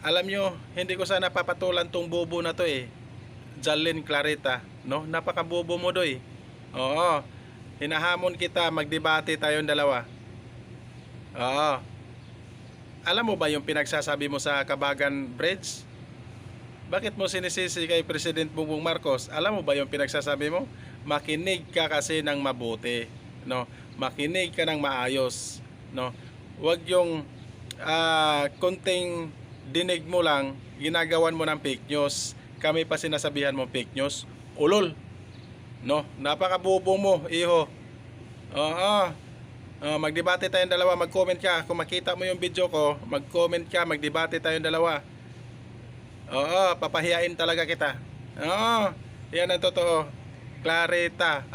Alam nyo, hindi ko sana papatulan tong bobo na to eh. Jalyn Clarita, no? Napakabobo mo doy. Oo. Hinahamon kita, magdebate tayong dalawa. Oo. Alam mo ba yung pinagsasabi mo sa Kabagan Bridge? Bakit mo sinisisi kay President Bongbong Marcos? Alam mo ba yung pinagsasabi mo? Makinig ka kasi ng mabuti, no? Makinig ka ng maayos, no? Huwag yung konting dinig mo lang, ginagawan mo ng fake news. Kami pa sinasabihan mo fake news. Ulol, no? Napakabobo mo, iho. Oo. Magdebate tayong dalawa, mag-comment ka. Kung makita mo yung video ko, mag-comment ka, magdebate tayong dalawa. Oo, papahiyain talaga kita. Oo, yan ang totoo. Clarita,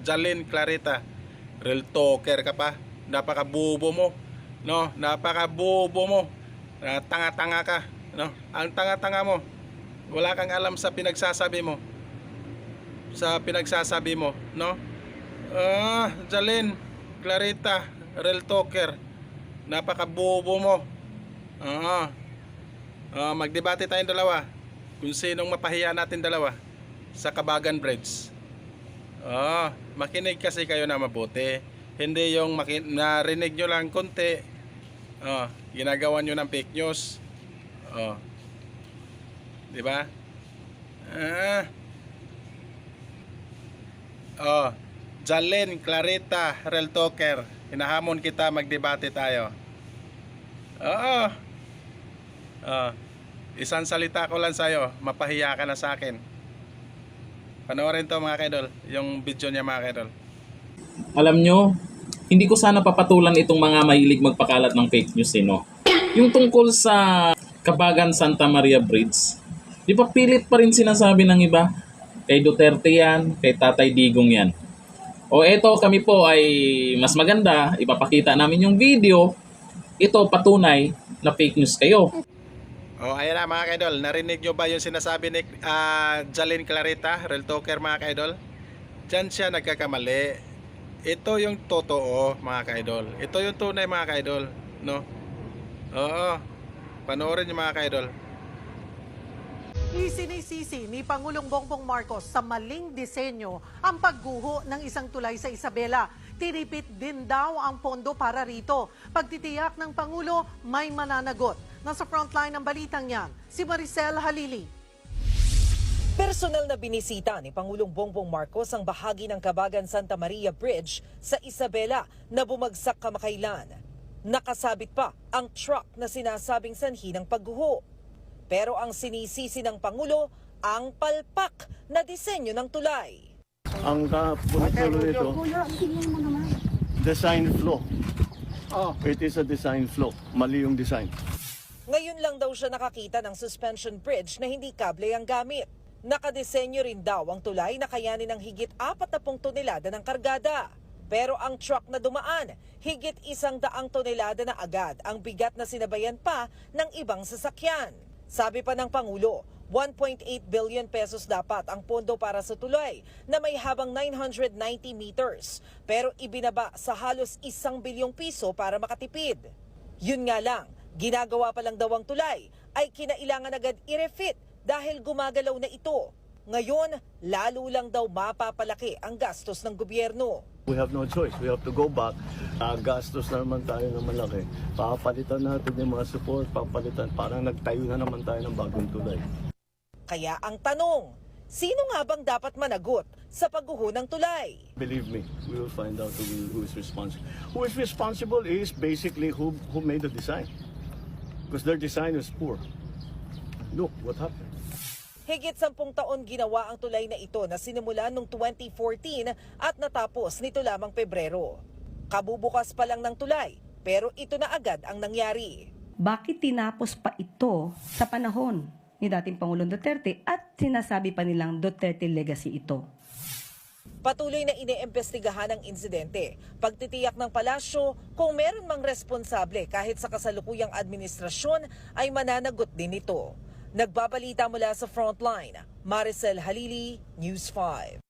Jalyn Clarita. Real talker ka pa. Napakabobo mo, no? Napakabobo mo. Tanga-tanga ka, no? Ang tanga-tanga mo. Wala kang alam sa pinagsasabi mo. Sa pinagsasabi mo, no? Jalyn Clarita, real talker. Napakabobo mo. Magdebate tayong dalawa kung sinong mapahiya natin dalawa sa Kabagan Bridge. Makinig kasi kayo na mabuti. Hindi yung narinig nyo lang konti, ginagawa nyo ng fake news. Diba? Jalyn Clarita, real talker. Hinahamon kita, magdebate tayo. Isang salita ko lang sa'yo, mapahiya ka na sa akin. Panoorin to mga kaidol, yung video niya mga kaidol. Alam nyo, hindi ko sana papatulan itong mga mahilig magpakalat ng fake news, no? Yung tungkol sa Kabagan Santa Maria Bridge, di ba pilit pa rin sinasabi ng iba, kay Duterte yan, kay Tatay Digong yan. O eto, kami po ay mas maganda, ipapakita namin yung video, ito patunay na fake news kayo. Ayan na mga kaidol, narinig nyo ba yung sinasabi ni Jalyn Clarita, real talker mga kaidol? Diyan siya nagkakamali. Ito yung totoo mga kaidol. Ito yung tunay mga kaidol, no? Panoorin nyo mga kaidol. Isinisisi ni Pangulong Bongbong Marcos sa maling disenyo ang pagguho ng isang tulay sa Isabela. Tinipit din daw ang pondo para rito. Pagtitiyak ng Pangulo, may mananagot. Nasa frontline ng balitang yan, si Maricel Halili. Personal na binisita ni Pangulong Bongbong Marcos ang bahagi ng Kabagan Santa Maria Bridge sa Isabela na bumagsak kamakailan. Nakasabit pa ang truck na sinasabing sanhi ng pagguho. Pero ang sinisisi ng Pangulo, ang palpak na disenyo ng tulay. Ang kapulo nito, design flaw. It is a design flaw. Mali yung design. Ngayon lang daw siya nakakita ng suspension bridge na hindi kable ang gamit. Nakadesenyo rin daw ang tulay na kayanin ng higit 40 tonelada ng kargada. Pero ang truck na dumaan, higit 100 tonelada na agad ang bigat na sinabayan pa ng ibang sasakyan. Sabi pa ng Pangulo, 1.8 billion pesos dapat ang pondo para sa tulay na may habang 990 meters. Pero ibinaba sa halos 1 bilyong piso para makatipid. Yun nga lang, ginagawa pa lang daw ang tulay ay kinailangan agad i-refit dahil gumagalaw na ito. Ngayon, lalo lang daw mapapalaki ang gastos ng gobyerno. We have no choice. We have to go back. Gastos na naman tayo ng malaki. Papalitan natin yung mga support, papalitan. Parang nagtayo na naman tayo ng bagong tulay. Kaya ang tanong, sino nga bang dapat managot sa pagguho ng tulay? Believe me, we will find out who is responsible. Who is responsible is basically who made the design. Because their design is poor. Look what happened. Higit 10 taon ginawa ang tulay na ito na sinimulan noong 2014 at natapos nito lamang Pebrero. Kabubukas pa lang ng tulay, pero ito na agad ang nangyari. Bakit tinapos pa ito sa panahon ni dating Pangulong Duterte at sinasabi pa nilang Duterte legacy ito? Patuloy na iniimbestigahan ang insidente. Pagtitiyak ng palasyo kung meron mang responsable kahit sa kasalukuyang administrasyon ay mananagot din ito. Nagbabalita mula sa Frontline, Maricel Halili, News 5.